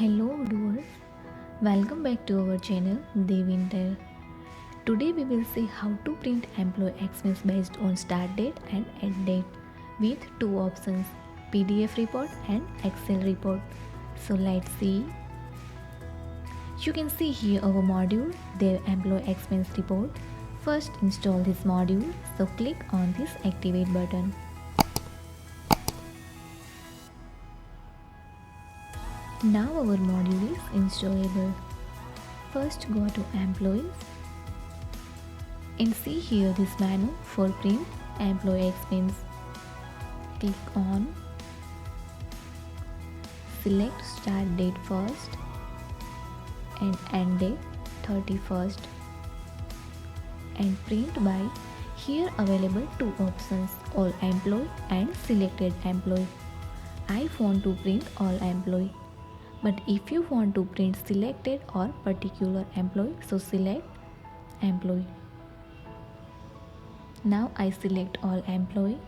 Hello viewers, welcome back to our channel Devintelle. Today we will see how to print employee expense based on start date and end date with two options, PDF report and Excel report. So let's see. You can see here our module, the employee expense report. First install this module, so click on this activate button. Now our module is installable. First go to employees and see here this menu for print employee expense. Click on, select start date first and end date 31st and print by. Here available two options, all employee and selected employee. I want to print all employee, but if you want to print selected or particular employee, so select employee. Now I select all employee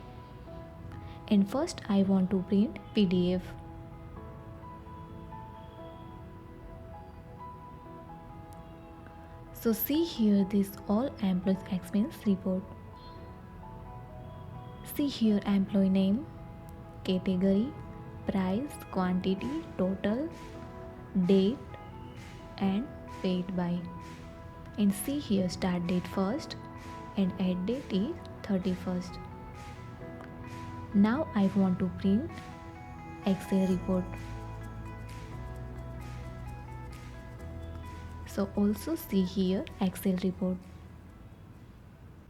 and first I want to print PDF. So see here this all employees expense report. See here employee name, category, price, quantity, total, date and paid by. And see here start date first and end date is 31st. Now I want to print Excel report. So also see here Excel report.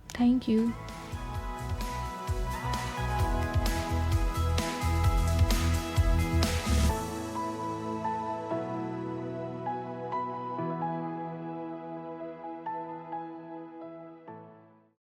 Thank you.